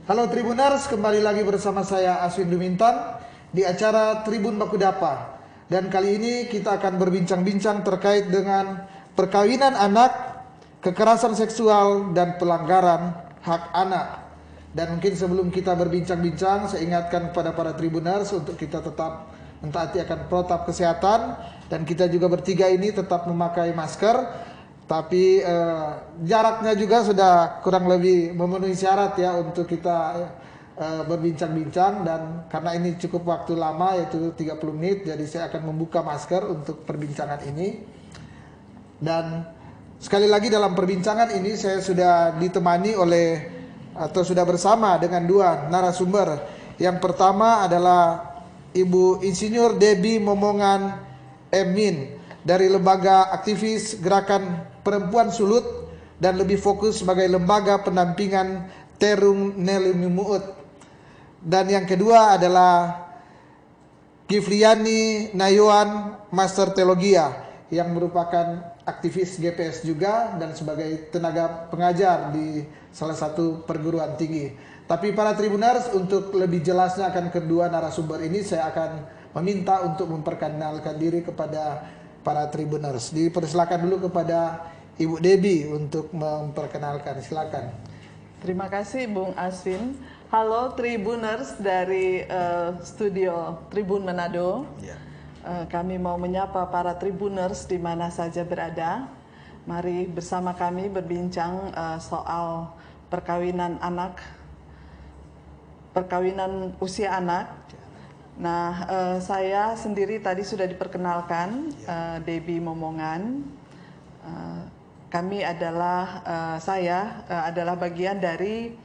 Halo Tribuners, kembali lagi bersama saya Aswin Dumintan di acara Tribun Bakudapa. Dan kali ini kita akan berbincang-bincang terkait dengan perkawinan anak, kekerasan seksual, dan pelanggaran hak anak. Dan mungkin sebelum kita berbincang-bincang, saya ingatkan kepada para Tribuners untuk kita tetap mentaati akan protap kesehatan. Dan kita juga bertiga ini tetap memakai masker. Tapi jaraknya juga sudah kurang lebih memenuhi syarat ya untuk kita berbincang-bincang, dan karena ini cukup waktu lama yaitu 30 menit, jadi saya akan membuka masker untuk perbincangan ini. Dan sekali lagi dalam perbincangan ini saya sudah ditemani oleh atau sudah bersama dengan dua narasumber. Yang pertama adalah Ibu Insinyur Debbie Momongan Emin dari Lembaga Aktivis Gerakan Perempuan Sulut dan lebih fokus sebagai lembaga pendampingan Terung Nelumi Muut. Dan yang kedua adalah Gifliani Nayoan, Master Teologia, yang merupakan aktivis GPS juga dan sebagai tenaga pengajar di salah satu perguruan tinggi. Tapi para Tribuners, untuk lebih jelasnya akan kedua narasumber ini, saya akan meminta untuk memperkenalkan diri kepada para Tribuners. Dipersilakan dulu kepada Ibu Debbie untuk memperkenalkan, silakan. Terima kasih Bung Aswin. Halo Tribuners dari studio Tribun Manado. Ya. Kami mau menyapa para Tribuners di mana saja berada. Mari bersama kami berbincang soal perkawinan anak, perkawinan usia anak. Nah, saya sendiri tadi sudah diperkenalkan, Debbie Momongan. Kami adalah, saya adalah bagian dari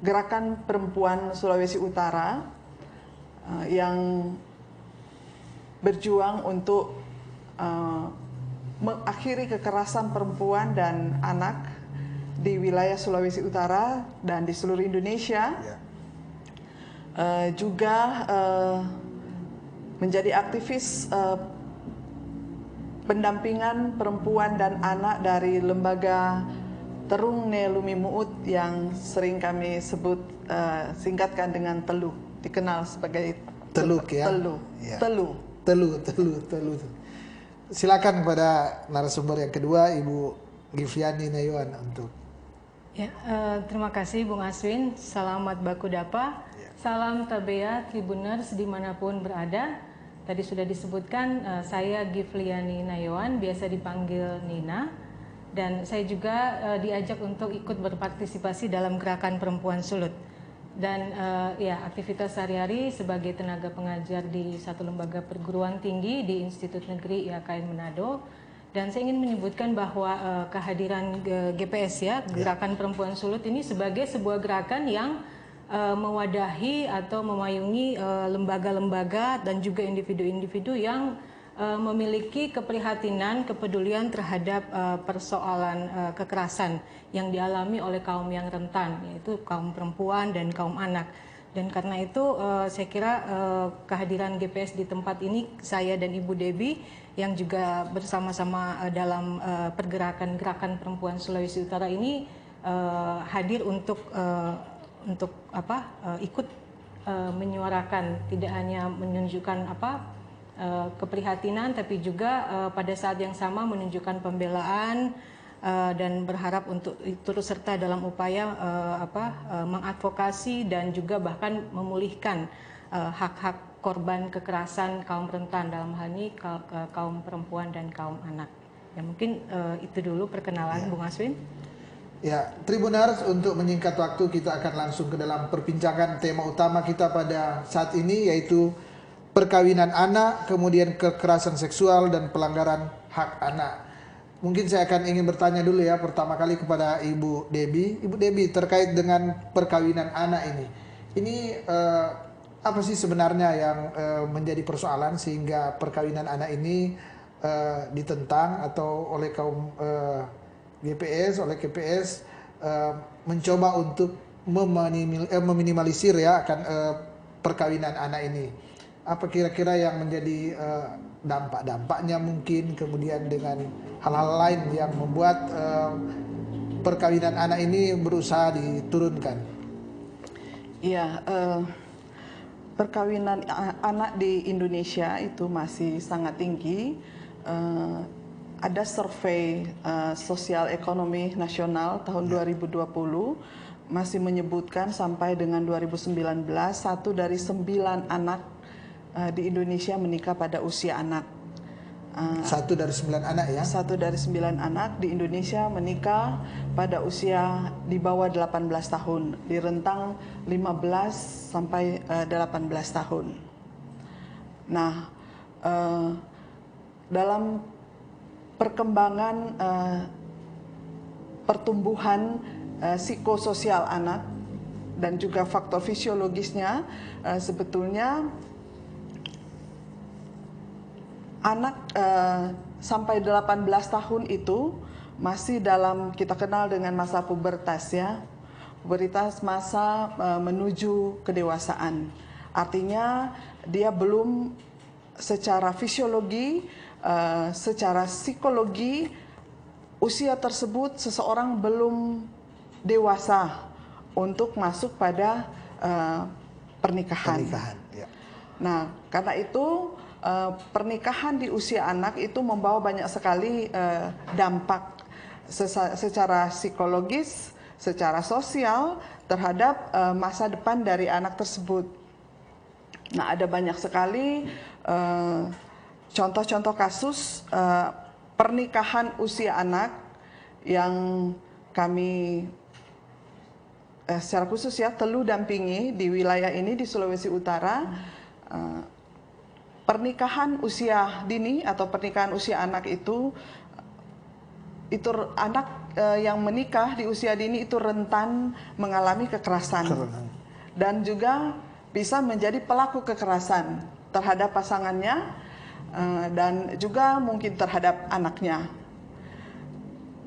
Gerakan Perempuan Sulawesi Utara yang berjuang untuk mengakhiri kekerasan perempuan dan anak di wilayah Sulawesi Utara dan di seluruh Indonesia. Juga menjadi aktivis pendampingan perempuan dan anak dari lembaga Terung Nelumi Muut yang sering kami sebut singkatkan dengan TELU, dikenal sebagai Teluk ya. TELU. Ya. TELU. Telu. Silakan kepada narasumber yang kedua, Ibu Gifliani Nayoan untuk. Ya, terima kasih Bung Aswin. Selamat Bakudapa. Salam Tabea Tribuners dimanapun berada. Tadi sudah disebutkan saya Gifliani Nayoan, biasa dipanggil Nina. Dan saya juga diajak untuk ikut berpartisipasi dalam Gerakan Perempuan Sulut. Dan ya, aktivitas sehari-hari sebagai tenaga pengajar di satu lembaga perguruan tinggi di Institut Negeri IAKN Manado. Dan saya ingin menyebutkan bahwa kehadiran GPS ya, Gerakan Perempuan Sulut ini sebagai sebuah gerakan yang mewadahi atau memayungi lembaga-lembaga dan juga individu-individu yang memiliki keprihatinan, kepedulian terhadap persoalan kekerasan yang dialami oleh kaum yang rentan, yaitu kaum perempuan dan kaum anak. Dan karena itu saya kira kehadiran GPS di tempat ini, saya dan Ibu Debbie yang juga bersama-sama dalam pergerakan Gerakan Perempuan Sulawesi Utara ini hadir untuk ikut menyuarakan, tidak hanya menunjukkan keprihatinan, tapi juga pada saat yang sama menunjukkan pembelaan dan berharap untuk turut serta dalam upaya mengadvokasi dan juga bahkan memulihkan hak-hak korban kekerasan kaum rentan, dalam hal ini kaum perempuan dan kaum anak. Ya, mungkin itu dulu perkenalan Bung Aswin. Ya, Tribuners, untuk menyingkat waktu kita akan langsung ke dalam perbincangan tema utama kita pada saat ini, yaitu perkawinan anak, kemudian kekerasan seksual dan pelanggaran hak anak. Mungkin saya akan ingin bertanya dulu ya pertama kali kepada Ibu Debbie. Ibu Debbie, terkait dengan perkawinan anak ini apa sih sebenarnya yang menjadi persoalan sehingga perkawinan anak ini ditentang atau oleh kaum GPS, oleh KPS mencoba untuk meminimalisir ya akan perkawinan anak ini. Apa kira-kira yang menjadi dampak-dampaknya mungkin, kemudian dengan hal-hal lain yang membuat perkawinan anak ini berusaha diturunkan? Iya, perkawinan anak di Indonesia itu masih sangat tinggi. Ada survei sosial ekonomi nasional tahun 2020 masih menyebutkan sampai dengan 2019 1 dari 9 anak di Indonesia menikah pada usia anak. 1 dari 9 anak ya? 1 dari 9 anak di Indonesia menikah pada usia di bawah 18 tahun, di rentang 15 sampai 18 tahun. Nah, dalam perkembangan pertumbuhan psikososial anak dan juga faktor fisiologisnya, sebetulnya anak sampai 18 tahun itu masih dalam kita kenal dengan masa pubertas ya. Pubertas masa menuju kedewasaan. Artinya dia belum secara fisiologi, secara psikologi usia tersebut seseorang belum dewasa untuk masuk pada pernikahan. Ya. Nah, karena itu pernikahan di usia anak itu membawa banyak sekali dampak secara psikologis, secara sosial terhadap masa depan dari anak tersebut. Nah, ada banyak sekali contoh-contoh kasus pernikahan usia anak yang kami secara khusus ya Telu dampingi di wilayah ini di Sulawesi Utara. Pernikahan usia dini atau pernikahan usia anak itu anak yang menikah di usia dini itu rentan mengalami kekerasan dan juga bisa menjadi pelaku kekerasan terhadap pasangannya dan juga mungkin terhadap anaknya.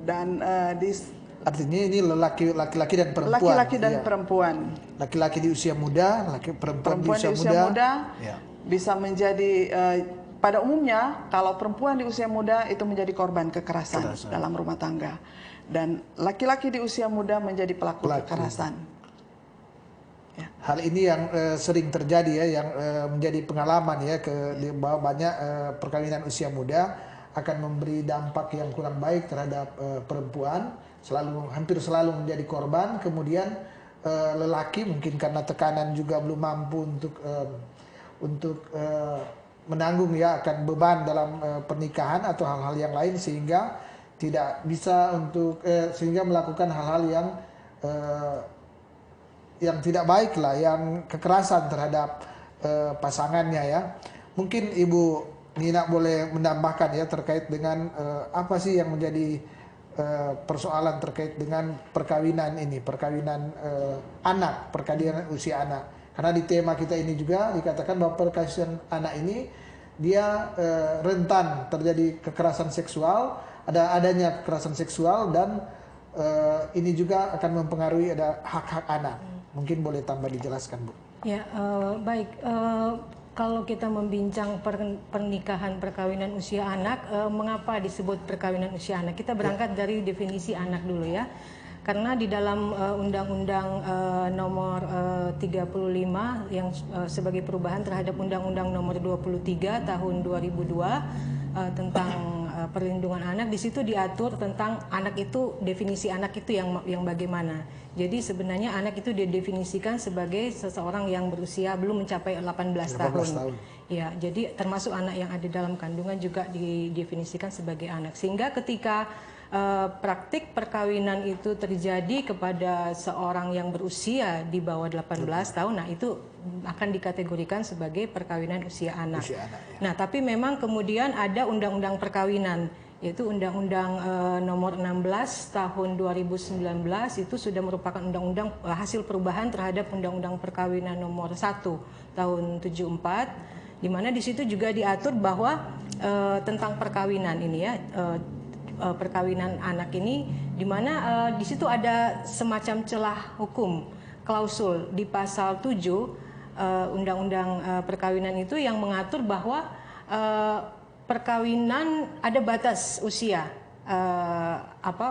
Dan artinya ini laki-laki dan perempuan. Laki-laki dan perempuan. Laki-laki di usia muda, perempuan di usia muda. Ya. Bisa menjadi pada umumnya kalau perempuan di usia muda itu menjadi korban kekerasan dalam rumah tangga dan laki-laki di usia muda menjadi pelaku kekerasan. Ya. Hal ini yang sering terjadi ya, yang menjadi pengalaman ya bahwa banyak perkawinan usia muda akan memberi dampak yang kurang baik terhadap perempuan, hampir selalu menjadi korban. Kemudian lelaki mungkin karena tekanan juga belum mampu untuk menanggung ya akan beban dalam pernikahan atau hal-hal yang lain sehingga tidak bisa sehingga melakukan hal-hal yang tidak baik lah, yang kekerasan terhadap pasangannya ya. Mungkin Ibu Nina boleh menambahkan ya terkait dengan apa sih yang menjadi persoalan terkait dengan perkawinan ini, perkawinan anak, perkawinan usia anak. Karena di tema kita ini juga dikatakan bahwa perkawinan anak ini dia rentan terjadi kekerasan seksual, adanya kekerasan seksual dan ini juga akan mempengaruhi ada hak-hak anak. Mungkin boleh tambah dijelaskan, Bu. Ya, baik. Kalau kita membincang pernikahan perkawinan usia anak, mengapa disebut perkawinan usia anak? Kita berangkat dari definisi anak dulu ya. Karena di dalam Undang-Undang nomor 35 yang sebagai perubahan terhadap Undang-Undang nomor 23 tahun 2002 tentang perlindungan anak, di situ diatur tentang anak itu, definisi anak itu yang bagaimana. Jadi sebenarnya anak itu didefinisikan sebagai seseorang yang berusia belum mencapai 18 tahun. Ya, jadi termasuk anak yang ada dalam kandungan juga didefinisikan sebagai anak. Sehingga ketika praktik perkawinan itu terjadi kepada seorang yang berusia di bawah 18 tahun, nah itu akan dikategorikan sebagai perkawinan usia anak. Ya. Nah, tapi memang kemudian ada undang-undang perkawinan, yaitu Undang-Undang nomor 16 tahun 2019, itu sudah merupakan undang-undang hasil perubahan terhadap Undang-Undang Perkawinan nomor 1 tahun 74, di mana di situ juga diatur bahwa tentang perkawinan ini ya, perkawinan anak ini, di mana di situ ada semacam celah hukum, klausul di pasal 7 Undang-Undang Perkawinan itu yang mengatur bahwa perkawinan ada batas usia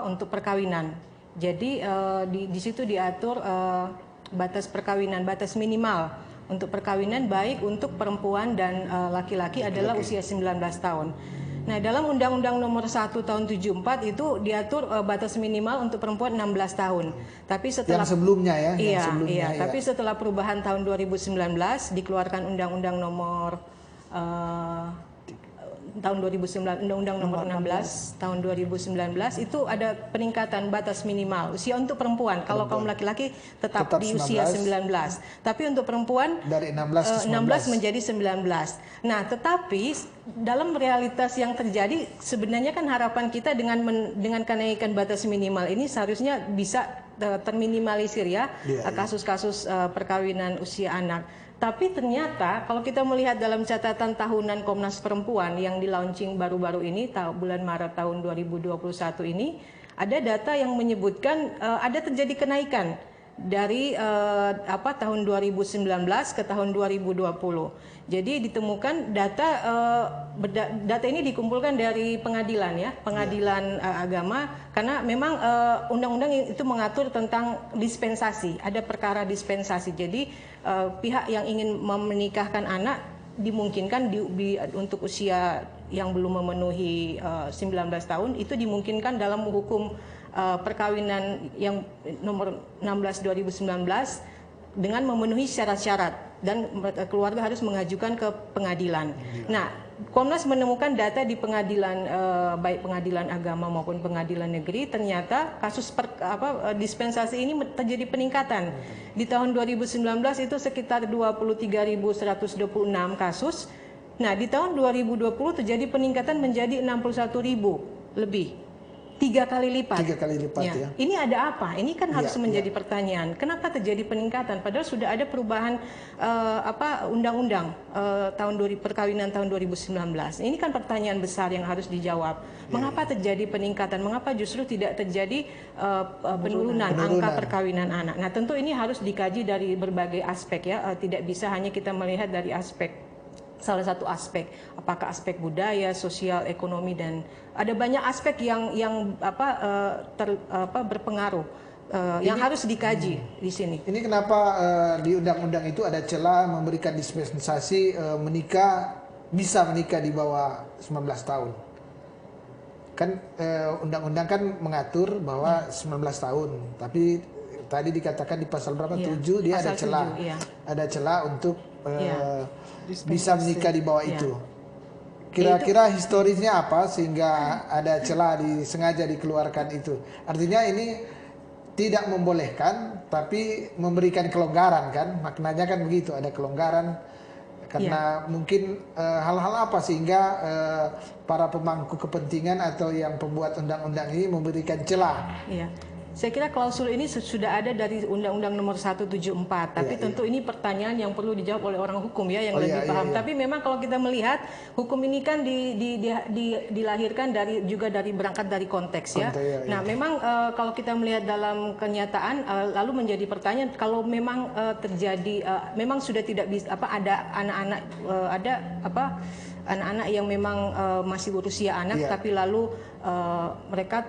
untuk perkawinan. Jadi di situ diatur batas perkawinan, batas minimal untuk perkawinan baik untuk perempuan dan laki-laki adalah usia 19 tahun. Nah, dalam Undang-Undang Nomor 1 Tahun 74 itu diatur batas minimal untuk perempuan 16 tahun. Tapi setelah yang sebelumnya ya, iya, yang sebelumnya, iya. ya. Tapi setelah perubahan tahun 2019 dikeluarkan Undang-Undang Nomor tahun 2009, Undang-Undang Nomor 16 tahun 2019 itu ada peningkatan batas minimal usia untuk perempuan. Kalau kaum laki-laki tetap di usia 19. Tapi untuk perempuan dari 16 ke 16 menjadi 19. Nah, tetapi dalam realitas yang terjadi sebenarnya kan harapan kita dengan kenaikan batas minimal ini seharusnya bisa terminimalisir ya kasus-kasus perkawinan usia anak. Tapi ternyata kalau kita melihat dalam catatan tahunan Komnas Perempuan yang di-launching baru-baru ini bulan Maret tahun 2021 ini, ada data yang menyebutkan ada terjadi kenaikan dari tahun 2019 ke tahun 2020. Jadi ditemukan data ini dikumpulkan dari pengadilan ya, pengadilan agama, karena memang undang-undang itu mengatur tentang dispensasi, ada perkara dispensasi. Jadi pihak yang ingin menikahkan anak dimungkinkan untuk usia yang belum memenuhi 19 tahun itu dimungkinkan dalam hukum perkawinan yang nomor 16 2019 dengan memenuhi syarat-syarat dan keluarga harus mengajukan ke pengadilan. Nah, Komnas menemukan data di pengadilan baik pengadilan agama maupun pengadilan negeri, ternyata kasus dispensasi ini terjadi peningkatan. Di tahun 2019 itu sekitar 23.126 kasus. Nah, di tahun 2020 terjadi peningkatan menjadi 61.000 lebih. 3 kali lipat. 3 kali lipat ya. Ini ada apa? Ini kan harus menjadi pertanyaan. Kenapa terjadi peningkatan? Padahal sudah ada perubahan undang-undang perkawinan tahun 2019. Ini kan pertanyaan besar yang harus dijawab. Mengapa terjadi peningkatan? Mengapa justru tidak terjadi penurunan angka perkawinan anak? Nah, tentu ini harus dikaji dari berbagai aspek ya. Tidak bisa hanya kita melihat dari salah satu aspek, apakah aspek budaya, sosial, ekonomi, dan ada banyak aspek yang berpengaruh yang harus dikaji di sini. Ini kenapa di undang-undang itu ada celah memberikan dispensasi bisa menikah di bawah 19 tahun. Kan undang-undang kan mengatur bahwa 19 tahun, tapi tadi dikatakan di pasal berapa? 7 dia ada celah. 7, ada celah untuk bisa menikah di bawah itu. Kira-kira historisnya apa sehingga ada celah sengaja dikeluarkan itu? Artinya ini tidak membolehkan tapi memberikan kelonggaran kan? Maknanya kan begitu, ada kelonggaran karena mungkin hal-hal apa sehingga para pemangku kepentingan atau yang pembuat undang-undang ini memberikan celah. Saya kira klausul ini sudah ada dari Undang-Undang Nomor 174, tapi tentu ini pertanyaan yang perlu dijawab oleh orang hukum ya yang lebih paham. Tapi memang kalau kita melihat hukum ini kan dilahirkan berangkat dari konteks ya. Nah, memang kalau kita melihat dalam kenyataan lalu menjadi pertanyaan kalau memang terjadi memang sudah tidak bisa ada anak-anak anak-anak yang memang masih berusia anak tapi lalu mereka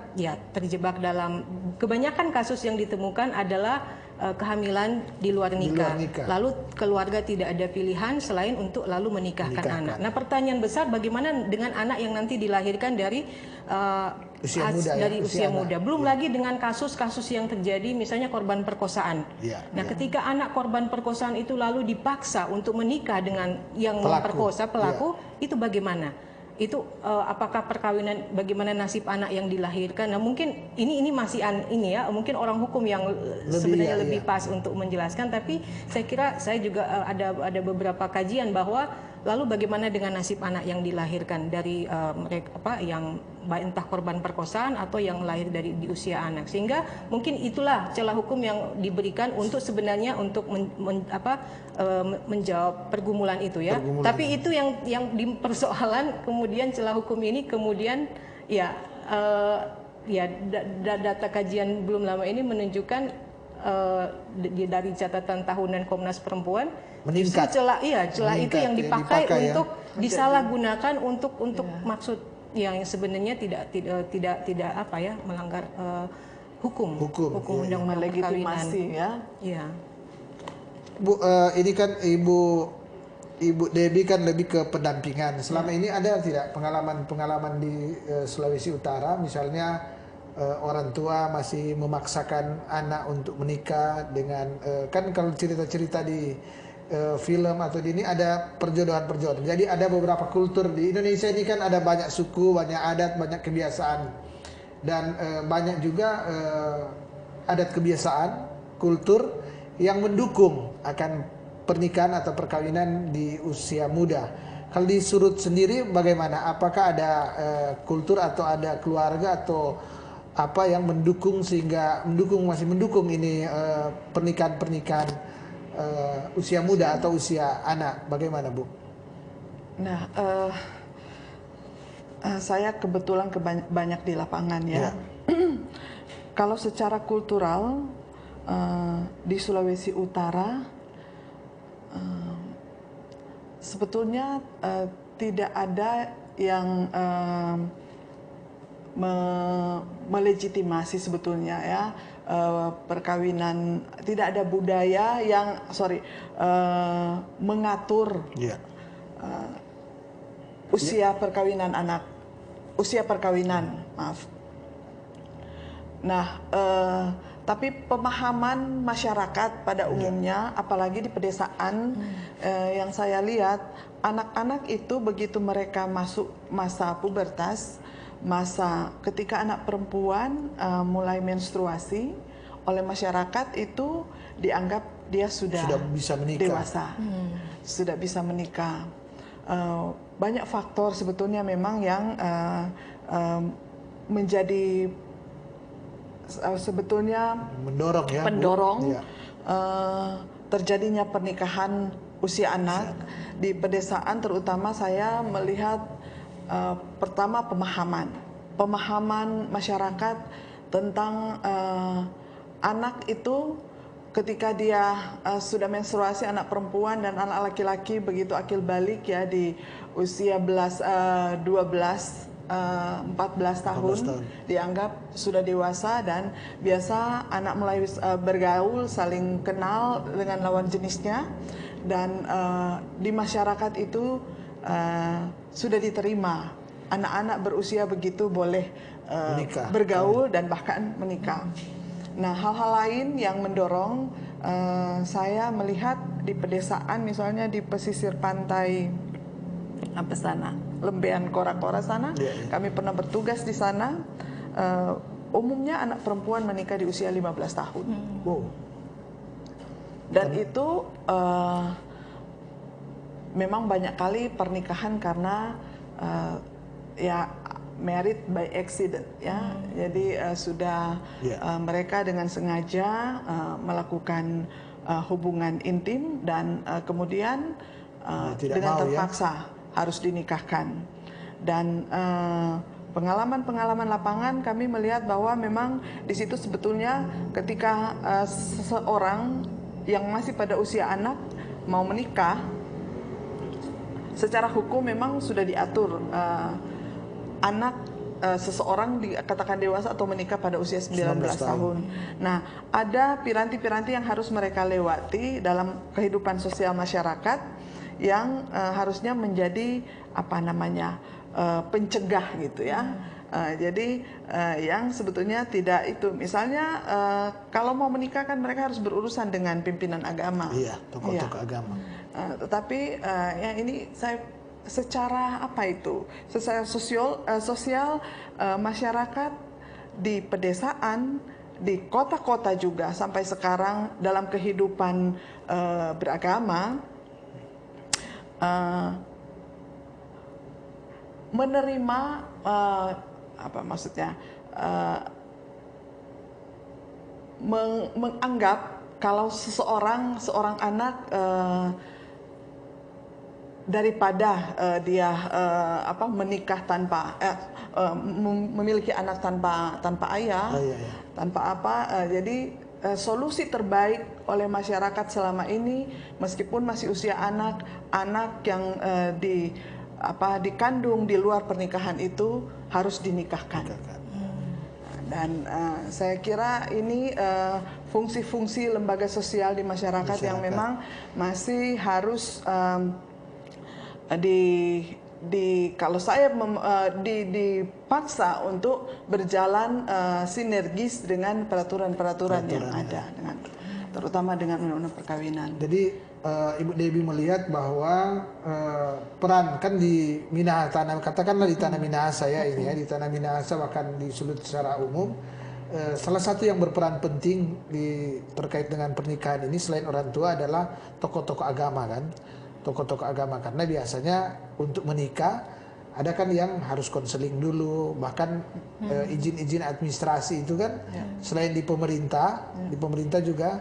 terjebak dalam kebanyakan kasus yang ditemukan adalah kehamilan di luar nikah. Lalu keluarga tidak ada pilihan selain untuk lalu menikahkan anak. Nah, pertanyaan besar bagaimana dengan anak yang nanti dilahirkan dari usia muda. Belum lagi dengan kasus-kasus yang terjadi misalnya korban perkosaan. Nah, ketika anak korban perkosaan itu lalu dipaksa untuk menikah dengan yang memperkosa pelaku, itu bagaimana? Itu apakah perkawinan, bagaimana nasib anak yang dilahirkan? Nah, mungkin ini masih mungkin orang hukum yang sebenarnya lebih pas untuk menjelaskan, tapi saya kira saya juga ada beberapa kajian bahwa lalu bagaimana dengan nasib anak yang dilahirkan dari mereka yang entah korban perkosaan atau yang lahir di usia anak, sehingga mungkin itulah celah hukum yang diberikan untuk sebenarnya untuk menjawab pergumulan itu ya. Tapi itu yang dipersoalan kemudian celah hukum ini kemudian data kajian belum lama ini menunjukkan dari catatan tahunan Komnas Perempuan meningkat. Celah itu yang dipakai untuk disalahgunakan untuk maksud yang sebenarnya tidak melanggar hukum undang-undang perkawinan. Legitimasi ya. Bu, ini kan Ibu Debbie kan lebih ke pendampingan. Selama ini ada tidak pengalaman-pengalaman di Sulawesi Utara, misalnya orang tua masih memaksakan anak untuk menikah dengan kan kalau cerita-cerita di film atau di ini ada perjodohan-perjodohan. Jadi ada beberapa kultur di Indonesia ini kan ada banyak suku, banyak adat, banyak kebiasaan dan banyak juga adat kebiasaan, kultur yang mendukung akan pernikahan atau perkawinan di usia muda. Kalau di Surut sendiri bagaimana? Apakah ada kultur atau ada keluarga atau apa yang mendukung sehingga masih mendukung ini pernikahan usia muda atau usia anak? Bagaimana, Bu? Nah, saya kebetulan banyak di lapangan ya. Kalau secara kultural di Sulawesi Utara sebetulnya tidak ada yang melegitimasi sebetulnya ya perkawinan, tidak ada budaya yang mengatur usia perkawinan anak, usia perkawinan, maaf. Nah, tapi pemahaman masyarakat pada umumnya, apalagi di pedesaan, yang saya lihat, anak-anak itu begitu mereka masuk masa pubertas, masa ketika anak perempuan mulai menstruasi, oleh masyarakat itu dianggap dia sudah bisa menikah, dewasa, sudah bisa menikah. Banyak faktor sebetulnya memang yang menjadi sebetulnya pendorong terjadinya pernikahan usia anak di pedesaan. Terutama saya melihat pertama pemahaman masyarakat tentang anak itu ketika dia sudah menstruasi, anak perempuan dan anak laki-laki begitu akil balik ya di usia 14 tahun dianggap sudah dewasa, dan biasa anak mulai bergaul, saling kenal dengan lawan jenisnya, dan di masyarakat itu sudah diterima anak-anak berusia begitu boleh bergaul dan bahkan menikah. Nah, hal-hal lain yang mendorong saya melihat di pedesaan, misalnya di pesisir pantai apa sana, Lembean Kora-Kora sana, kami pernah bertugas di sana. Umumnya anak perempuan menikah di usia 15 tahun. Dan itu memang banyak kali pernikahan karena ya married by accident ya. Jadi sudah mereka dengan sengaja melakukan hubungan intim dan kemudian dengan terpaksa harus dinikahkan. Dan pengalaman-pengalaman lapangan kami melihat bahwa memang di situ sebetulnya ketika seseorang yang masih pada usia anak mau menikah, secara hukum memang sudah diatur anak seseorang dikatakan dewasa atau menikah pada usia 19 tahun. Nah, ada piranti-piranti yang harus mereka lewati dalam kehidupan sosial masyarakat yang harusnya menjadi pencegah gitu ya. Jadi yang sebetulnya tidak itu, misalnya kalau mau menikah kan mereka harus berurusan dengan pimpinan agama. Iya, tokoh-tokoh agama. Tetapi ya ini saya secara secara sosial masyarakat di pedesaan, di kota-kota juga sampai sekarang dalam kehidupan beragama menerima menganggap kalau seorang anak daripada dia menikah tanpa memiliki anak tanpa ayah, jadi solusi terbaik oleh masyarakat selama ini, meskipun masih usia anak yang dikandung di luar pernikahan itu harus dinikahkan. Dan saya kira ini fungsi-fungsi lembaga sosial di masyarakat yang memang masih harus kalau saya dipaksa untuk berjalan sinergis dengan peraturan-peraturan yang ada, terutama dengan undang-undang perkawinan. Jadi Ibu Debbie melihat bahwa peran kan di Minahasa, katakanlah di Tanah Minahasa ya ini ya, di Tanah Minahasa bahkan di Sulut secara umum, salah satu yang berperan penting terkait dengan pernikahan ini selain orang tua adalah tokoh-tokoh agama kan. Tokoh-tokoh agama, karena biasanya untuk menikah ada kan yang harus konseling dulu, bahkan izin-izin administrasi itu kan selain di pemerintah juga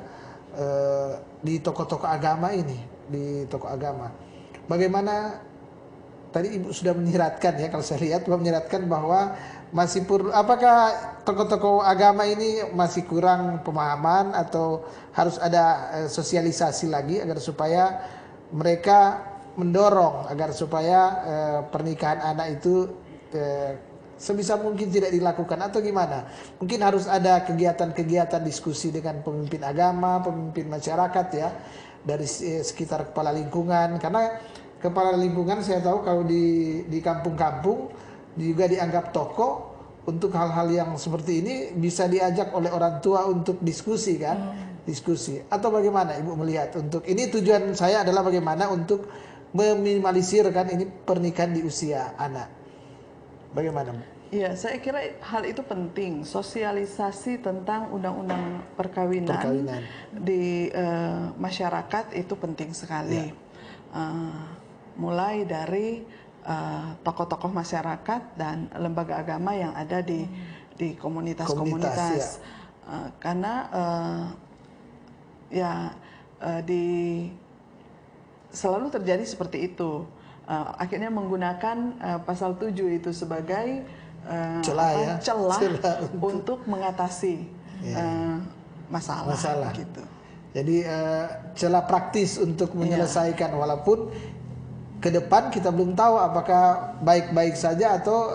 di tokoh-tokoh agama ini, di tokoh agama. Bagaimana tadi Ibu sudah menyiratkan ya, kalau saya lihat menyiratkan bahwa masih apakah tokoh-tokoh agama ini masih kurang pemahaman atau harus ada sosialisasi lagi agar supaya mereka mendorong agar supaya pernikahan anak itu sebisa mungkin tidak dilakukan, atau gimana? Mungkin harus ada kegiatan-kegiatan diskusi dengan pemimpin agama, pemimpin masyarakat ya, dari sekitar kepala lingkungan, karena kepala lingkungan saya tahu kalau di kampung-kampung juga dianggap tokoh untuk hal-hal yang seperti ini, bisa diajak oleh orang tua untuk diskusi kan. Diskusi atau bagaimana Ibu melihat untuk ini? Tujuan saya adalah bagaimana untuk meminimalisirkan ini pernikahan di usia anak. Bagaimana? Iya, saya kira hal itu penting. Sosialisasi tentang undang-undang perkawinan di masyarakat itu penting sekali. Mulai dari tokoh-tokoh masyarakat dan lembaga agama yang ada di komunitas-komunitas. Karena selalu terjadi seperti itu. Akhirnya menggunakan pasal 7 itu sebagai celah untuk mengatasi masalah gitu. Jadi celah praktis untuk menyelesaikan, walaupun ke depan kita belum tahu apakah baik-baik saja atau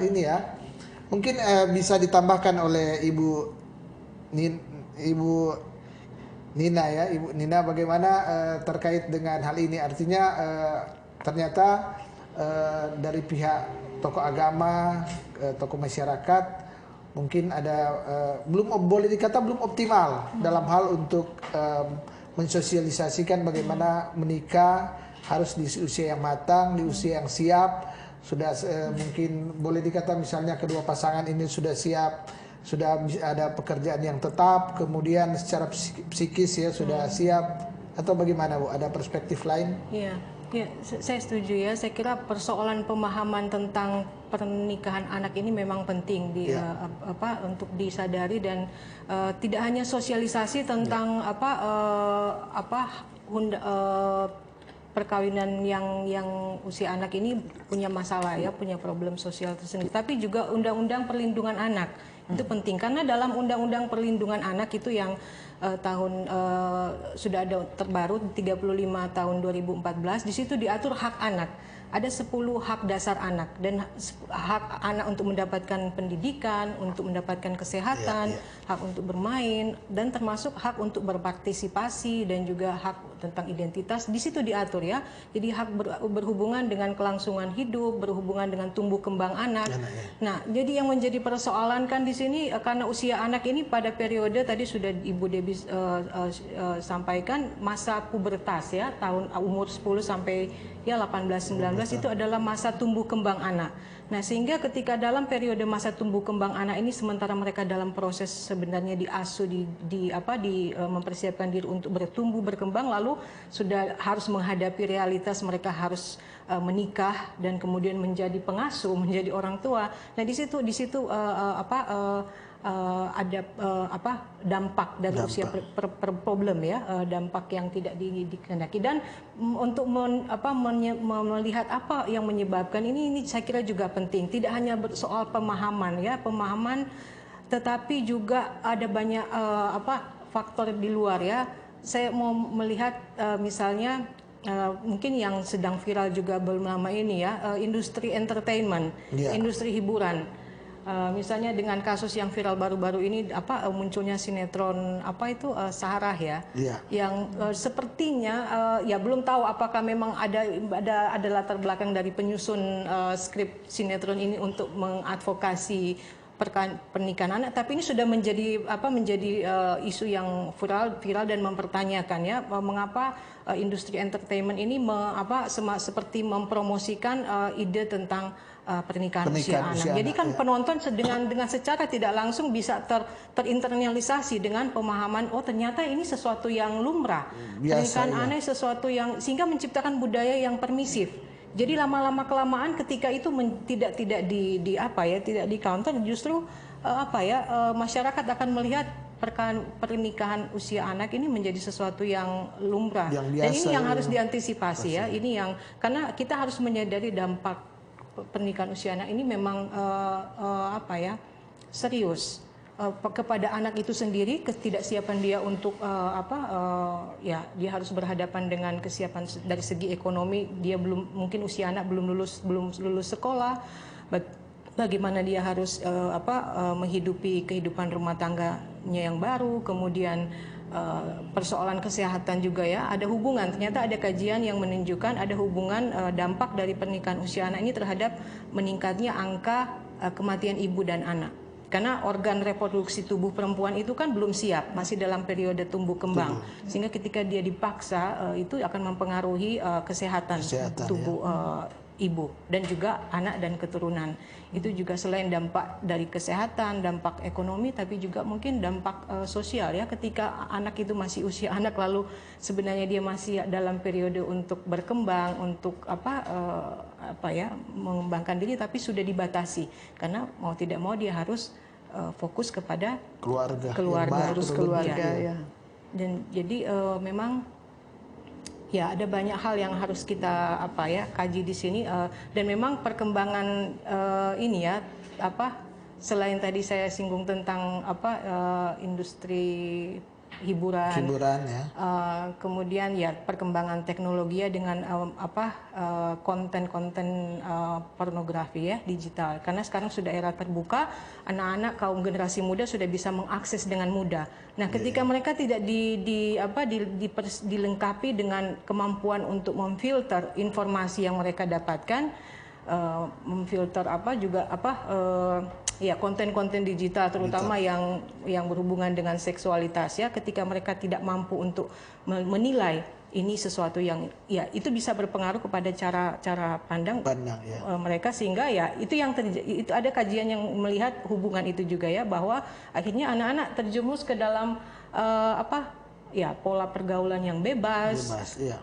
ini ya. Mungkin bisa ditambahkan oleh Ibu Nina ya, Ibu Nina, bagaimana terkait dengan hal ini? Artinya ternyata dari pihak tokoh agama, tokoh masyarakat mungkin ada boleh dikata belum optimal dalam hal untuk mensosialisasikan bagaimana menikah harus di usia yang matang, di usia yang siap, sudah mungkin boleh dikata misalnya kedua pasangan ini sudah siap, sudah ada pekerjaan yang tetap, kemudian secara psikis ya sudah siap, atau bagaimana Bu? Ada perspektif lain? Iya, saya setuju ya. Saya kira persoalan pemahaman tentang pernikahan anak ini memang penting untuk disadari, dan tidak hanya sosialisasi tentang perkawinan yang usia anak ini punya masalah ya, punya problem sosial tersendiri, tapi juga undang-undang perlindungan anak. Itu penting karena dalam Undang-Undang Perlindungan Anak itu yang sudah ada terbaru 35 tahun 2014, di situ diatur hak anak. Ada 10 hak dasar anak, dan hak anak untuk mendapatkan pendidikan, untuk mendapatkan kesehatan, hak untuk bermain, dan termasuk hak untuk berpartisipasi, dan juga hak tentang identitas di situ diatur ya. Jadi hak berhubungan dengan kelangsungan hidup, berhubungan dengan tumbuh kembang anak. Nah, jadi yang menjadi persoalan kan di sini karena usia anak ini pada periode tadi sudah Ibu Debbie sampaikan, masa pubertas ya, tahun umur 10 sampai 18-19 itu adalah masa tumbuh kembang anak. Nah, sehingga ketika dalam periode masa tumbuh kembang anak ini, sementara mereka dalam proses sebenarnya diasuh, mempersiapkan diri untuk bertumbuh berkembang, lalu sudah harus menghadapi realitas mereka harus menikah dan kemudian menjadi pengasuh, menjadi orang tua. Nah, di situ ada dampak dari usia problem ya, dampak yang tidak dikehendaki, dan untuk melihat apa yang menyebabkan ini saya kira juga penting. Tidak hanya soal pemahaman ya, tetapi juga ada banyak faktor di luar ya. Saya mau melihat misalnya mungkin yang sedang viral juga belum lama ini ya, industri entertainment, industri hiburan. Misalnya dengan kasus yang viral baru-baru ini munculnya sinetron Saharah ya, Iya. yang sepertinya ya belum tahu apakah memang ada latar belakang dari penyusun skrip sinetron ini untuk mengadvokasi pernikahan anak, tapi ini sudah menjadi isu yang viral dan mempertanyakan ya mengapa industri entertainment ini seperti mempromosikan ide tentang pernikahan usia anak. Jadi kan penonton dengan secara tidak langsung bisa terinternalisasi dengan pemahaman ternyata ini sesuatu yang lumrah. Pernikahan anak sesuatu yang sehingga menciptakan budaya yang permisif. Jadi lama-lama kelamaan ketika itu tidak di counter, justru masyarakat akan melihat pernikahan usia anak ini menjadi sesuatu yang lumrah. Yang biasa, dan ini yang harus diantisipasi ya. Ini yang karena kita harus menyadari dampak pernikahan usia anak ini memang serius kepada anak itu sendiri, ketidaksiapan dia untuk dia harus berhadapan dengan kesiapan dari segi ekonomi. Dia mungkin usia anak belum lulus sekolah, bagaimana dia harus menghidupi kehidupan rumah tangganya yang baru, kemudian persoalan kesehatan juga ya, ada hubungan. Ternyata ada kajian yang menunjukkan ada hubungan dampak dari pernikahan usia anak ini terhadap meningkatnya angka kematian ibu dan anak. Karena organ reproduksi tubuh perempuan itu kan belum siap, masih dalam periode tumbuh kembang. Sehingga ketika dia dipaksa itu akan mempengaruhi kesehatan tubuh ibu dan juga anak dan keturunan. Itu juga selain dampak dari kesehatan, dampak ekonomi, tapi juga mungkin dampak sosial ya. Ketika anak itu masih usia anak, lalu sebenarnya dia masih dalam periode untuk berkembang, untuk mengembangkan diri, tapi sudah dibatasi karena mau tidak mau dia harus fokus kepada keluarga, harus keluarga ya. Dan jadi memang ya ada banyak hal yang harus kita kaji di sini, dan memang perkembangan ini ya selain tadi saya singgung tentang industri hiburan ya. Kemudian ya perkembangan teknologi ya dengan konten-konten pornografi ya digital, karena sekarang sudah era terbuka, anak-anak kaum generasi muda sudah bisa mengakses dengan mudah. Nah ketika mereka tidak dilengkapi dengan kemampuan untuk memfilter informasi yang mereka dapatkan, memfilter konten-konten digital terutama yang berhubungan dengan seksualitas ya, ketika mereka tidak mampu untuk menilai ini sesuatu yang ya itu bisa berpengaruh kepada cara pandang mereka, sehingga ya itu ada kajian yang melihat hubungan itu juga ya, bahwa akhirnya anak-anak terjerumus ke dalam pola pergaulan yang bebas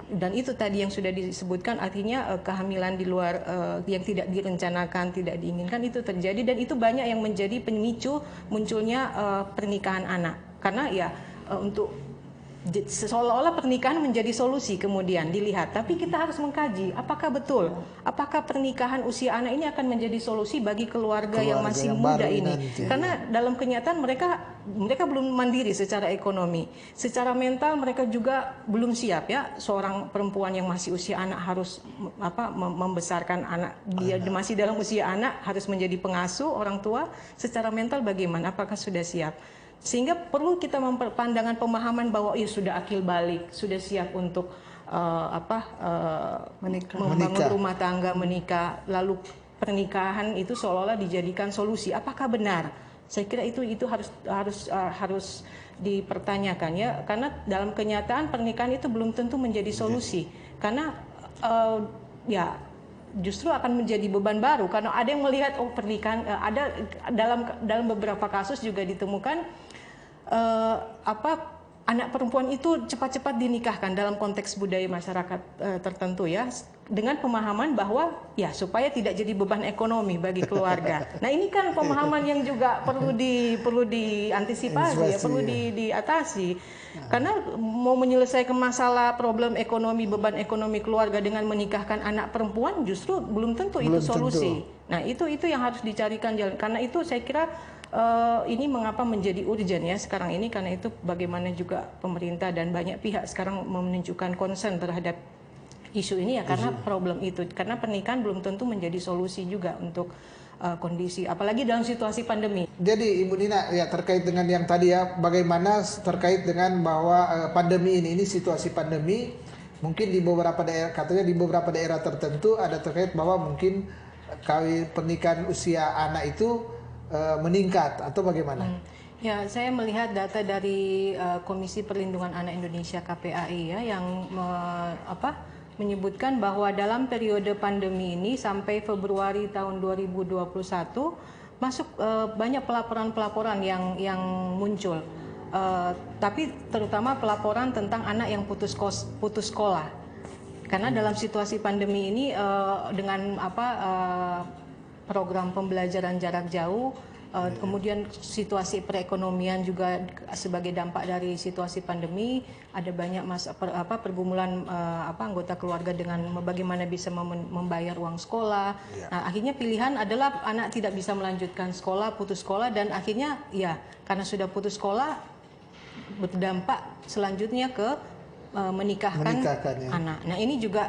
dan itu tadi yang sudah disebutkan, artinya kehamilan di luar yang tidak direncanakan, tidak diinginkan itu terjadi, dan itu banyak yang menjadi pemicu munculnya pernikahan anak, karena ya untuk seolah-olah pernikahan menjadi solusi kemudian dilihat, tapi kita harus mengkaji apakah betul, apakah pernikahan usia anak ini akan menjadi solusi bagi keluarga yang masih muda ini nanti. Karena dalam kenyataan mereka belum mandiri secara ekonomi, secara mental mereka juga belum siap ya. Seorang perempuan yang masih usia anak harus membesarkan anak, dia masih dalam usia anak, harus menjadi pengasuh orang tua, secara mental bagaimana, apakah sudah siap? Sehingga perlu kita memperpandangan pemahaman bahwa sudah akil balik, sudah siap untuk membangun rumah tangga, menikah, lalu pernikahan itu seolah-olah dijadikan solusi. Apakah benar? Saya kira itu harus dipertanyakan ya, karena dalam kenyataan pernikahan itu belum tentu menjadi solusi, karena justru akan menjadi beban baru, karena ada yang melihat pernikahan ada dalam beberapa kasus juga ditemukan anak perempuan itu cepat-cepat dinikahkan dalam konteks budaya masyarakat tertentu ya, dengan pemahaman bahwa ya supaya tidak jadi beban ekonomi bagi keluarga. Nah ini kan pemahaman yang juga perlu diantisipasi ya, perlu diatasi. Karena mau menyelesaikan masalah problem ekonomi, beban ekonomi keluarga dengan menikahkan anak perempuan justru belum tentu itu solusi. Nah itu yang harus dicarikan jalan. Karena itu saya kira ini mengapa menjadi urgent ya sekarang ini, karena itu bagaimana juga pemerintah dan banyak pihak sekarang menunjukkan concern terhadap isu ini ya, karena problem itu, karena pernikahan belum tentu menjadi solusi juga untuk kondisi, apalagi dalam situasi pandemi. Jadi Ibu Nina, ya terkait dengan yang tadi ya, bagaimana terkait dengan bahwa pandemi ini situasi pandemi, mungkin di beberapa daerah, katanya di beberapa daerah tertentu ada terkait bahwa mungkin pernikahan usia anak itu meningkat atau bagaimana? Ya, saya melihat data dari Komisi Perlindungan Anak Indonesia (KPAI) ya, yang menyebutkan bahwa dalam periode pandemi ini sampai Februari tahun 2021 masuk banyak pelaporan-pelaporan yang muncul, tapi terutama pelaporan tentang anak yang putus sekolah, karena dalam situasi pandemi ini dengan program pembelajaran jarak jauh, kemudian situasi perekonomian juga sebagai dampak dari situasi pandemi, ada banyak pergumulan anggota keluarga dengan bagaimana bisa membayar uang sekolah. Nah, akhirnya pilihan adalah anak tidak bisa melanjutkan sekolah, putus sekolah, dan akhirnya ya karena sudah putus sekolah berdampak selanjutnya ke menikahkan anak. Nah, ini juga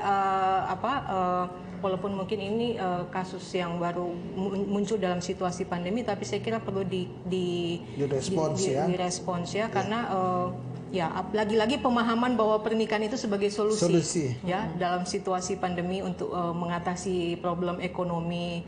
walaupun mungkin ini kasus yang baru muncul dalam situasi pandemi, tapi saya kira perlu direspons ya, karena ya lagi-lagi pemahaman bahwa pernikahan itu sebagai solusi. Ya dalam situasi pandemi untuk mengatasi problem ekonomi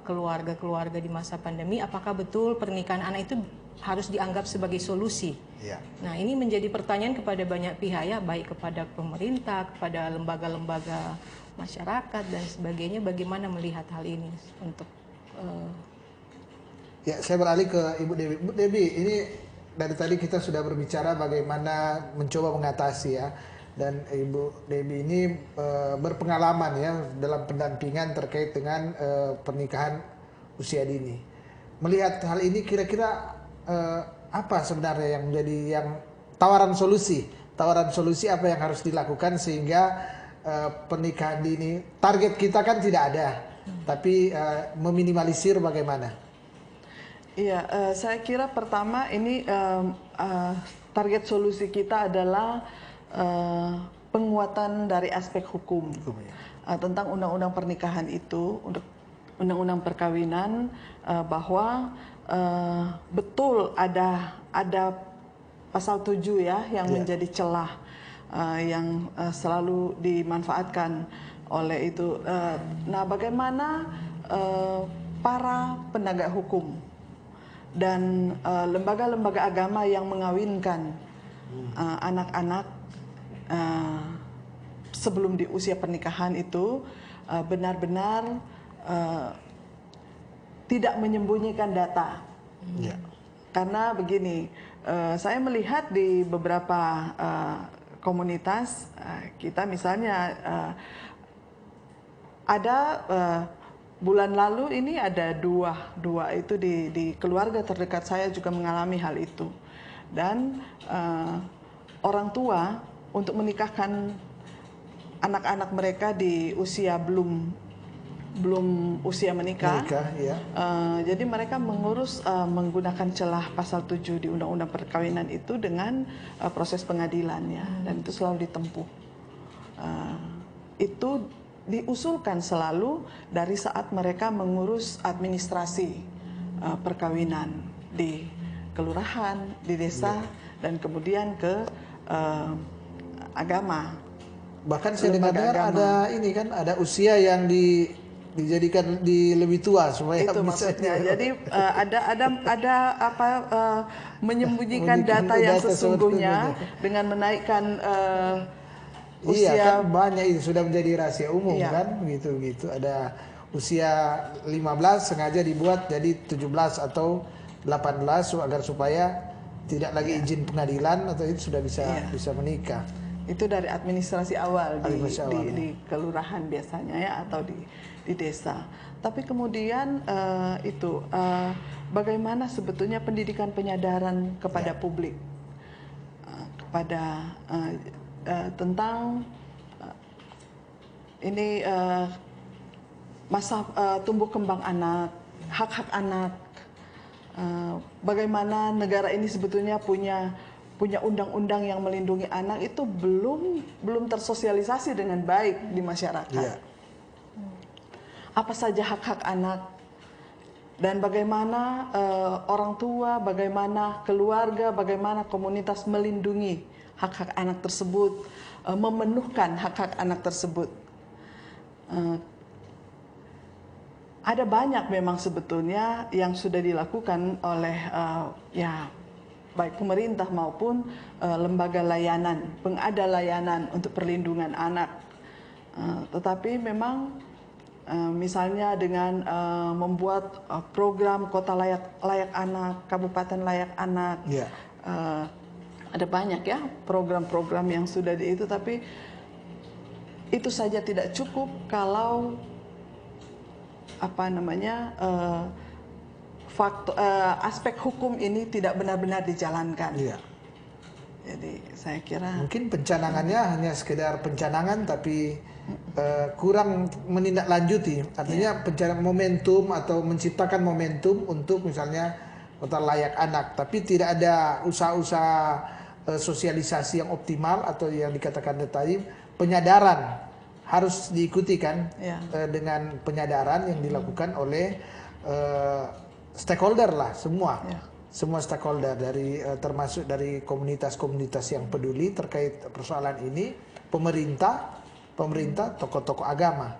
keluarga-keluarga di masa pandemi. Apakah betul pernikahan anak itu harus dianggap sebagai solusi? Ya. Nah, ini menjadi pertanyaan kepada banyak pihak ya, baik kepada pemerintah, kepada lembaga-lembaga masyarakat dan sebagainya, bagaimana melihat hal ini untuk Ya, saya beralih ke Ibu Dewi. Bu Dewi, ini dari tadi kita sudah berbicara bagaimana mencoba mengatasi ya, dan Ibu Dewi ini berpengalaman ya dalam pendampingan terkait dengan pernikahan usia dini. Melihat hal ini kira-kira apa sebenarnya yang menjadi tawaran solusi apa yang harus dilakukan sehingga pernikahan dini, target kita kan tidak ada, tapi meminimalisir bagaimana? Iya, saya kira pertama ini target solusi kita adalah penguatan dari aspek hukum tentang undang-undang pernikahan itu, untuk undang-undang perkawinan, bahwa betul ada pasal 7 ya yang menjadi celah yang selalu dimanfaatkan oleh itu. Nah, bagaimana para penegak hukum dan lembaga-lembaga agama yang mengawinkan anak-anak sebelum di usia pernikahan itu benar-benar tidak menyembunyikan data. Karena begini, saya melihat di beberapa komunitas kita, misalnya ada bulan lalu ini ada dua itu di keluarga terdekat saya juga mengalami hal itu, dan orang tua untuk menikahkan anak-anak mereka di usia belum usia menikah, ya. Jadi mereka mengurus menggunakan celah pasal 7 di Undang-Undang Perkawinan itu dengan proses pengadilannya, dan itu selalu ditempuh. Itu diusulkan selalu dari saat mereka mengurus administrasi perkawinan di kelurahan, di desa, dan kemudian ke agama. Bahkan saya dengar ada ini kan, ada usia yang dijadikan lebih tua supaya itu bisa maksudnya. Jadi menyembunyikan data yang sesungguhnya dengan menaikkan usia. Iya kan, banyak itu sudah menjadi rahasia umum kan, gitu. Ada usia 15 sengaja dibuat jadi 17 atau 18 agar supaya tidak lagi izin pengadilan, atau itu sudah bisa menikah. Itu dari administrasi awal di kelurahan biasanya ya, atau di desa. Tapi kemudian bagaimana sebetulnya pendidikan penyadaran kepada publik kepada tentang ini masa tumbuh kembang anak, hak-hak anak, bagaimana negara ini sebetulnya punya undang-undang yang melindungi anak, itu belum tersosialisasi dengan baik di masyarakat. Apa saja hak-hak anak, dan bagaimana orang tua, bagaimana keluarga, bagaimana komunitas melindungi hak-hak anak tersebut, memenuhkan hak-hak anak tersebut. Ada banyak memang sebetulnya yang sudah dilakukan oleh ya baik pemerintah maupun lembaga layanan, pengada layanan untuk perlindungan anak. Tetapi memang misalnya dengan membuat program kota layak anak, kabupaten layak anak, ada banyak ya program-program yang sudah itu, tapi itu saja tidak cukup kalau aspek hukum ini tidak benar-benar dijalankan. Jadi saya kira mungkin pencanangannya hanya sekedar pencanangan, tapi kurang menindaklanjuti. Artinya momentum atau menciptakan momentum untuk misalnya kota layak anak, tapi tidak ada usaha-usaha sosialisasi yang optimal atau yang dikatakan tadi penyadaran harus diikuti kan, dengan penyadaran yang dilakukan oleh stakeholder lah, semua stakeholder dari termasuk dari komunitas-komunitas yang peduli terkait persoalan ini, pemerintah, tokoh-tokoh agama.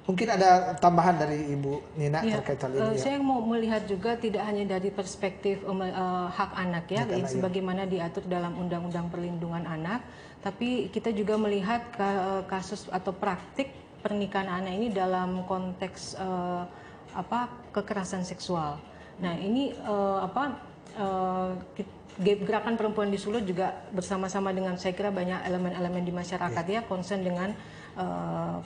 Mungkin ada tambahan dari Ibu Nina terkait hal ini. Saya mau melihat juga tidak hanya dari perspektif hak anak ya, yang sebagaimana diatur dalam Undang-Undang Perlindungan Anak, tapi kita juga melihat kasus atau praktik pernikahan anak ini dalam konteks kekerasan seksual. Nah ini Gerakan Perempuan di Sulut juga bersama-sama dengan saya kira banyak elemen-elemen di masyarakat ya concern dengan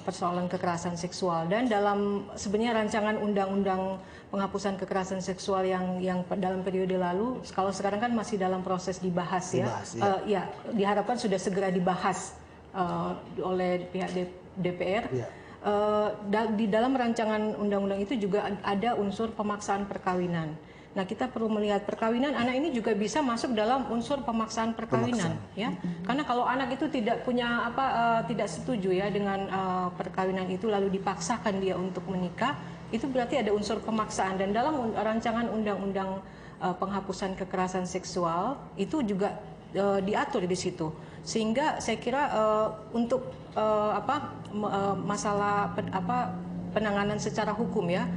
persoalan kekerasan seksual, dan dalam sebenarnya rancangan undang-undang penghapusan kekerasan seksual yang dalam periode lalu, kalau sekarang kan masih dalam proses dibahas ya, diharapkan sudah segera dibahas oleh pihak DPR. Di dalam rancangan undang-undang itu juga ada unsur pemaksaan perkawinan. Nah, kita perlu melihat perkawinan anak ini juga bisa masuk dalam unsur pemaksaan perkawinan, ya. Karena kalau anak itu tidak punya tidak setuju ya dengan perkawinan itu lalu dipaksakan dia untuk menikah, itu berarti ada unsur pemaksaan, dan dalam rancangan undang-undang penghapusan kekerasan seksual itu juga diatur di situ. Sehingga saya kira untuk masalah penanganan secara hukum ya.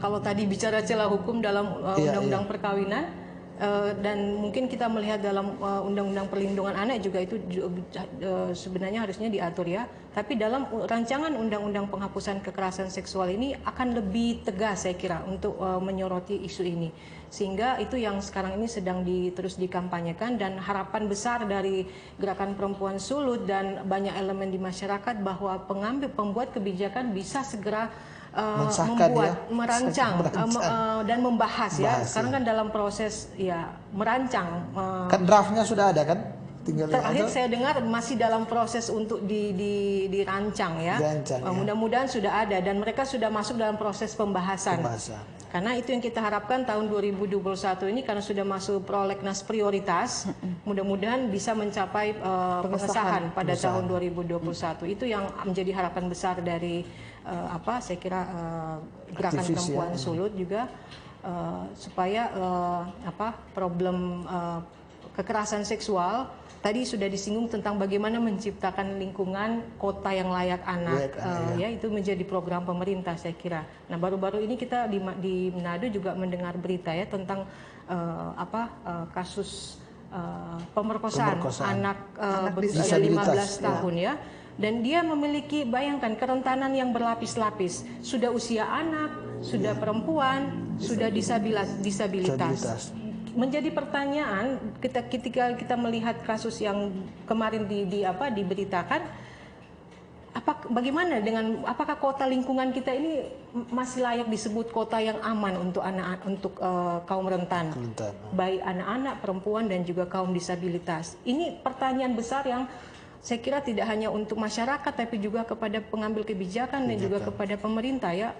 Kalau tadi bicara celah hukum dalam undang-undang perkawinan, dan mungkin kita melihat dalam undang-undang perlindungan anak juga itu sebenarnya harusnya diatur ya. Tapi dalam rancangan undang-undang penghapusan kekerasan seksual ini akan lebih tegas saya kira untuk menyoroti isu ini. Sehingga itu yang sekarang ini sedang terus dikampanyekan, dan harapan besar dari Gerakan Perempuan Sulut dan banyak elemen di masyarakat bahwa pembuat kebijakan bisa segera merancang dan membahas ya. Sekarang kan dalam proses ya merancang. Kan draftnya sudah ada kan? Terakhir saya dengar masih dalam proses untuk dirancang ya. Mudah-mudahan sudah ada, dan mereka sudah masuk dalam proses pembahasan. Karena itu yang kita harapkan tahun 2021 ini, karena sudah masuk prolegnas prioritas, mudah-mudahan bisa mencapai pengesahan pada tahun 2021. Itu yang menjadi harapan besar dari saya kira Gerakan Perempuan Sulut juga, supaya problem kekerasan seksual tadi sudah disinggung tentang bagaimana menciptakan lingkungan kota yang layak anak, ya itu menjadi program pemerintah saya kira. Nah baru-baru ini kita di Manado juga mendengar berita ya tentang kasus pemerkosaan anak berusia 15 tahun ya. Dan dia memiliki, bayangkan, kerentanan yang berlapis-lapis. Sudah usia anak, sudah perempuan, sudah disabilitas. Menjadi pertanyaan ketika kita melihat kasus yang kemarin diberitakan, bagaimana dengan apakah kota lingkungan kita ini masih layak disebut kota yang aman untuk kaum rentan, baik anak-anak, perempuan, dan juga kaum disabilitas? Ini pertanyaan besar yang saya kira tidak hanya untuk masyarakat, tapi juga kepada pengambil kebijakan dan juga kepada pemerintah ya.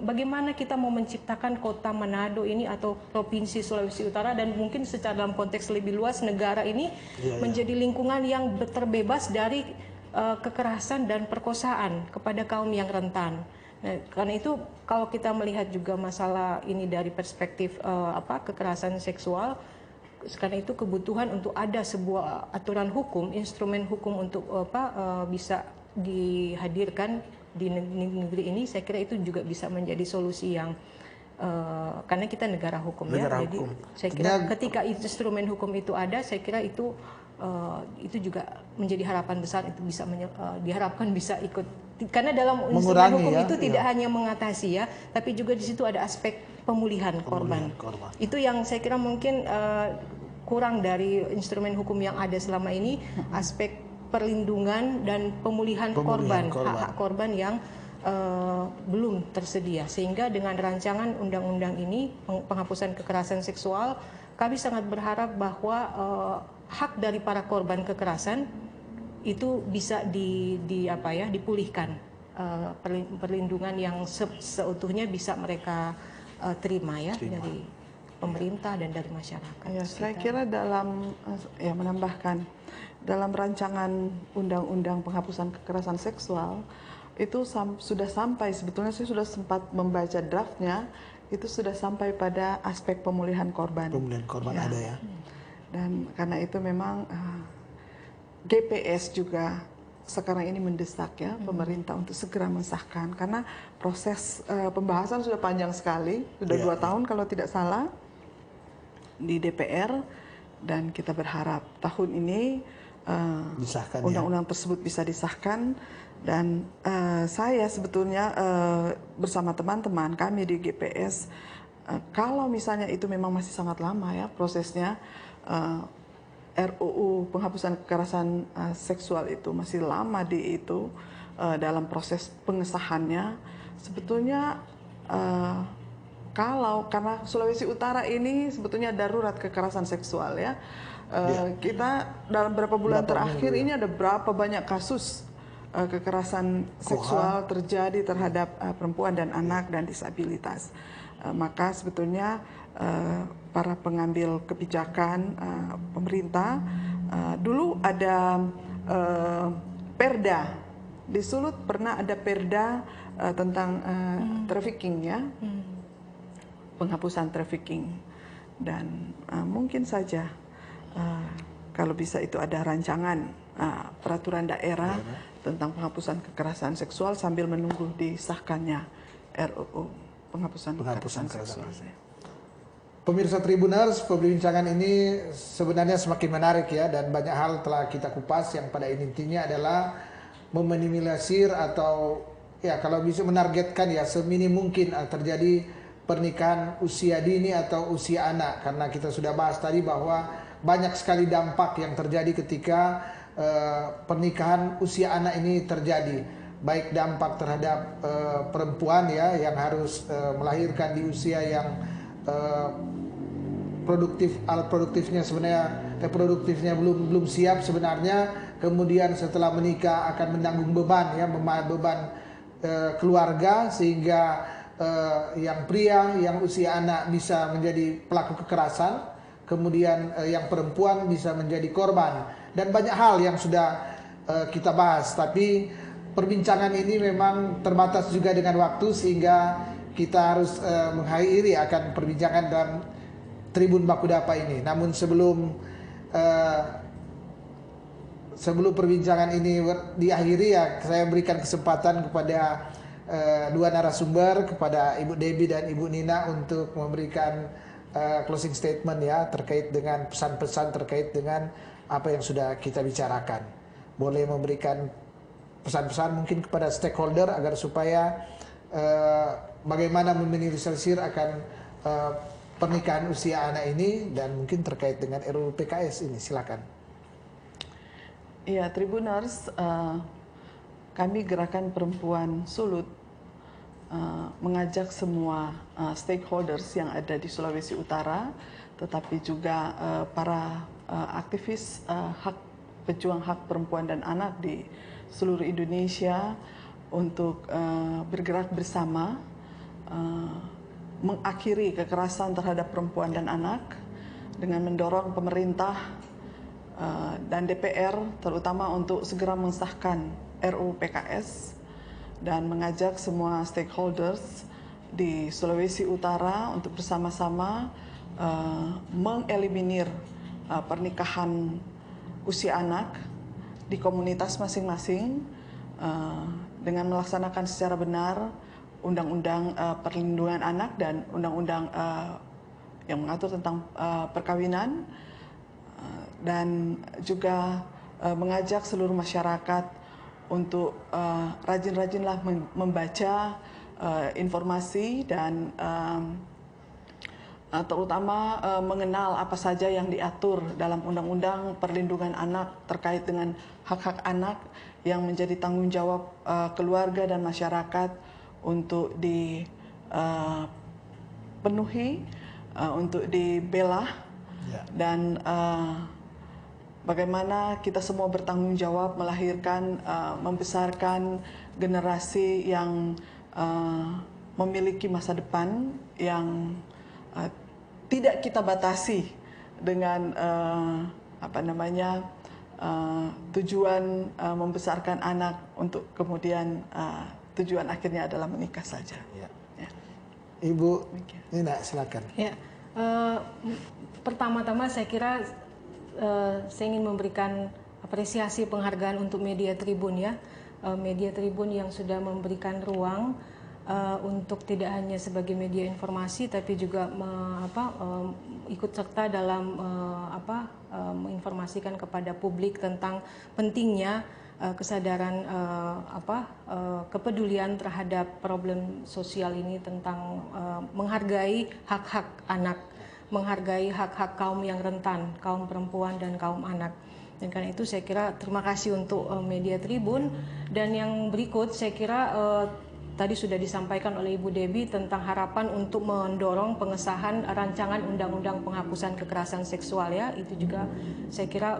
Bagaimana kita mau menciptakan kota Manado ini atau provinsi Sulawesi Utara, dan mungkin secara dalam konteks lebih luas negara ini menjadi lingkungan yang terbebas dari kekerasan dan perkosaan kepada kaum yang rentan. Nah, karena itu kalau kita melihat juga masalah ini dari perspektif kekerasan seksual, karena itu kebutuhan untuk ada sebuah aturan hukum, instrumen hukum untuk bisa dihadirkan di negeri ini, saya kira itu juga bisa menjadi solusi yang karena kita negara hukum Negara ya. Jadi hukum. saya kira ketika instrumen hukum itu ada, saya kira itu juga menjadi harapan besar, itu bisa diharapkan bisa ikut, karena dalam instrumen hukum itu tidak hanya mengatasi ya, tapi juga di situ ada aspek pemulihan korban. Itu yang saya kira mungkin kurang dari instrumen hukum yang ada selama ini, aspek perlindungan dan pemulihan korban, hak-hak korban yang belum tersedia. Sehingga dengan rancangan undang-undang ini, penghapusan kekerasan seksual, kami sangat berharap bahwa hak dari para korban kekerasan itu bisa dipulihkan, perlindungan yang seutuhnya bisa mereka terima ya dari pemerintah dan dari masyarakat. Ya, saya kira menambahkan dalam rancangan undang-undang penghapusan kekerasan seksual itu sudah sampai, sebetulnya saya sudah sempat membaca draftnya, itu sudah sampai pada aspek pemulihan korban. Pemulihan korban ada ya. Dan karena itu memang GPS juga sekarang ini mendesak ya pemerintah untuk segera mensahkan, karena proses pembahasan sudah panjang sekali, sudah 2 tahun kalau tidak salah di DPR, dan kita berharap tahun ini undang-undang tersebut bisa disahkan. Dan saya sebetulnya bersama teman-teman kami di GPS, kalau misalnya itu memang masih sangat lama ya prosesnya, RUU penghapusan kekerasan seksual itu masih lama dalam proses pengesahannya. Sebetulnya karena Sulawesi Utara ini sebetulnya darurat kekerasan seksual ya. Kita dalam beberapa bulan terakhir ini ada berapa banyak kasus kekerasan seksual terjadi terhadap perempuan dan anak dan disabilitas. Maka sebetulnya para pengambil kebijakan pemerintah, dulu ada perda di Sulut, pernah ada perda tentang trafficking ya, penghapusan trafficking, dan mungkin saja kalau bisa itu ada rancangan peraturan daerah tentang penghapusan kekerasan seksual sambil menunggu disahkannya RUU penghapusan kekerasan seksual. Pemirsa Tribuners, perbincangan ini sebenarnya semakin menarik ya, dan banyak hal telah kita kupas yang pada intinya adalah meminimalisir atau ya kalau bisa menargetkan ya seminim mungkin terjadi pernikahan usia dini atau usia anak, karena kita sudah bahas tadi bahwa banyak sekali dampak yang terjadi ketika pernikahan usia anak ini terjadi, baik dampak terhadap perempuan ya yang harus melahirkan di usia yang alat produktifnya sebenarnya reproduktifnya belum siap sebenarnya, kemudian setelah menikah akan menanggung beban ya, beban keluarga, sehingga yang pria yang usia anak bisa menjadi pelaku kekerasan, kemudian yang perempuan bisa menjadi korban, dan banyak hal yang sudah kita bahas. Tapi perbincangan ini memang terbatas juga dengan waktu, sehingga kita harus mengakhiri akan perbincangan dalam Tribun Bakudapa ini. Namun sebelum perbincangan ini diakhiri ya, saya berikan kesempatan kepada dua narasumber, kepada Ibu Debbie dan Ibu Nina untuk memberikan closing statement ya terkait dengan pesan-pesan terkait dengan apa yang sudah kita bicarakan. Boleh memberikan pesan-pesan mungkin kepada stakeholder agar supaya bagaimana meminimalisir akan pernikahan usia anak ini, dan mungkin terkait dengan RUU PKS ini. Silakan. Iya, Tribuners, kami Gerakan Perempuan Sulut mengajak semua stakeholders yang ada di Sulawesi Utara, tetapi juga para aktivis pejuang hak perempuan dan anak di seluruh Indonesia untuk bergerak bersama mengakhiri kekerasan terhadap perempuan dan anak dengan mendorong pemerintah dan DPR terutama untuk segera mensahkan RUU PKS dan mengajak semua stakeholders di Sulawesi Utara untuk bersama-sama mengeliminir pernikahan usia anak di komunitas masing-masing dengan melaksanakan secara benar Undang-Undang Perlindungan Anak dan Undang-Undang yang mengatur tentang perkawinan, dan juga mengajak seluruh masyarakat untuk rajin-rajinlah membaca informasi dan terutama mengenal apa saja yang diatur dalam Undang-Undang Perlindungan Anak terkait dengan hak-hak anak yang menjadi tanggung jawab keluarga dan masyarakat untuk dipenuhi, untuk dibela, dan bagaimana kita semua bertanggung jawab melahirkan, membesarkan generasi yang memiliki masa depan yang tidak kita batasi dengan tujuan membesarkan anak untuk kemudian tujuan akhirnya adalah menikah saja. Ya. Ibu Nina, silakan. Ya, pertama-tama saya kira saya ingin memberikan apresiasi penghargaan untuk Media Tribun ya, Media Tribun yang sudah memberikan ruang untuk tidak hanya sebagai media informasi tapi juga ikut serta dalam menginformasikan kepada publik tentang pentingnya kesadaran kepedulian terhadap problem sosial ini, tentang menghargai hak-hak anak, menghargai hak-hak kaum yang rentan, kaum perempuan dan kaum anak. Dan karena itu saya kira terima kasih untuk Media Tribun. Dan yang berikut saya kira tadi sudah disampaikan oleh Ibu Debbie tentang harapan untuk mendorong pengesahan rancangan undang-undang penghapusan kekerasan seksual ya. Itu juga saya kira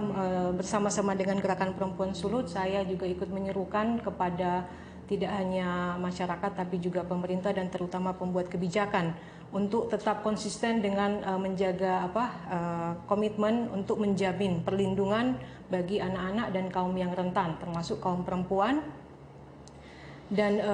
bersama-sama dengan Gerakan Perempuan Sulut saya juga ikut menyerukan kepada tidak hanya masyarakat tapi juga pemerintah dan terutama pembuat kebijakan untuk tetap konsisten dengan menjaga komitmen untuk menjamin perlindungan bagi anak-anak dan kaum yang rentan termasuk kaum perempuan. Dan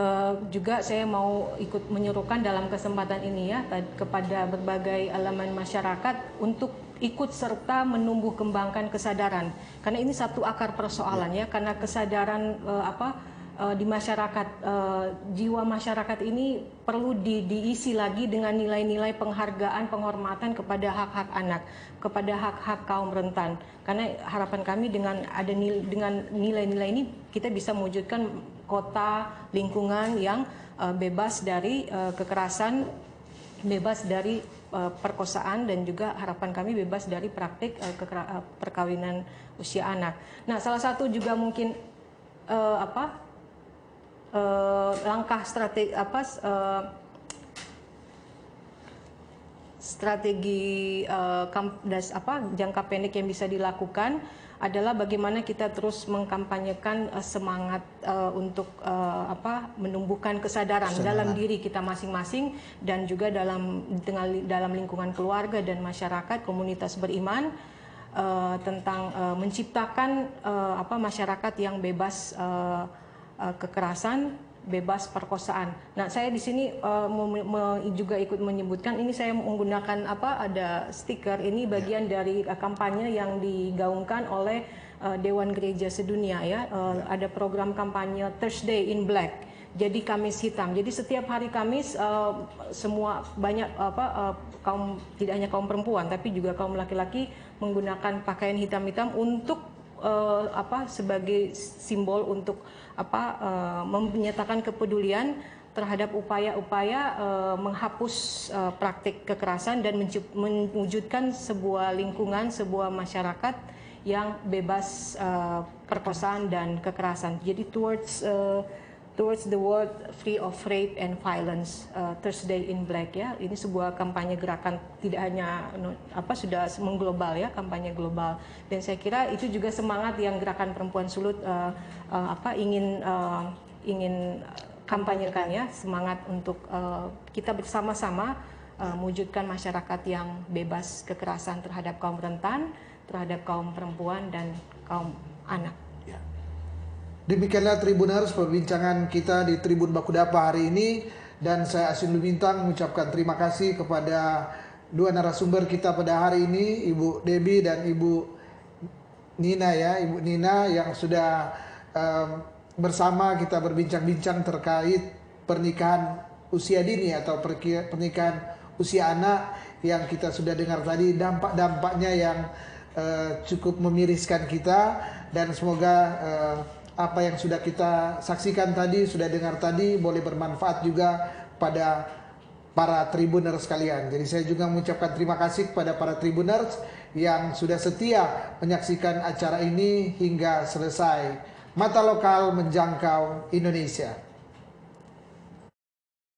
juga saya mau ikut menyerukan dalam kesempatan ini ya kepada berbagai elemen masyarakat untuk ikut serta menumbuh kembangkan kesadaran, karena ini satu akar persoalan ya, karena kesadaran di masyarakat, jiwa masyarakat ini perlu diisi lagi dengan nilai-nilai penghargaan, penghormatan kepada hak-hak anak, kepada hak-hak kaum rentan. Karena harapan kami dengan nilai-nilai ini kita bisa mewujudkan kota lingkungan yang bebas dari kekerasan, bebas dari perkosaan, dan juga harapan kami bebas dari praktik perkawinan usia anak. Nah, salah satu juga mungkin langkah strategi jangka pendek yang bisa dilakukan adalah bagaimana kita terus mengkampanyekan semangat untuk menumbuhkan kesadaran dalam diri kita masing-masing dan juga dalam lingkungan keluarga dan masyarakat, komunitas beriman, tentang menciptakan masyarakat yang bebas kekerasan, bebas perkosaan. Nah, saya di sini juga ikut menyebutkan, ini saya menggunakan ada stiker, ini bagian dari kampanye yang digaungkan oleh Dewan Gereja Sedunia ya. Ada program kampanye Thursday in Black. Jadi Kamis hitam. Jadi setiap hari Kamis semua banyak kaum, tidak hanya kaum perempuan tapi juga kaum laki-laki menggunakan pakaian hitam-hitam untuk sebagai simbol untuk menyatakan kepedulian terhadap upaya-upaya menghapus praktik kekerasan dan mewujudkan sebuah lingkungan, sebuah masyarakat yang bebas perkosaan dan kekerasan. Jadi towards the world free of rape and violence, Thursday in Black ya. Ini sebuah kampanye gerakan tidak hanya sudah mengglobal ya, kampanye global. Dan saya kira itu juga semangat yang Gerakan Perempuan Sulut ingin kampanyekan ya, semangat untuk kita bersama-sama mewujudkan masyarakat yang bebas kekerasan terhadap kaum rentan, terhadap kaum perempuan dan kaum anak. Demikianlah Tribuners perbincangan kita di Tribun Bakudapa hari ini, dan saya Aswin Lumintang mengucapkan terima kasih kepada dua narasumber kita pada hari ini, Ibu Debbie dan Ibu Nina ya, Ibu Nina yang sudah bersama kita berbincang-bincang terkait pernikahan usia dini atau pernikahan usia anak yang kita sudah dengar tadi, dampak-dampaknya yang cukup memiriskan kita, dan semoga apa yang sudah kita saksikan tadi, sudah dengar tadi, boleh bermanfaat juga pada para Tribuners sekalian. Jadi saya juga mengucapkan terima kasih kepada para Tribuners yang sudah setia menyaksikan acara ini hingga selesai. Mata lokal menjangkau Indonesia.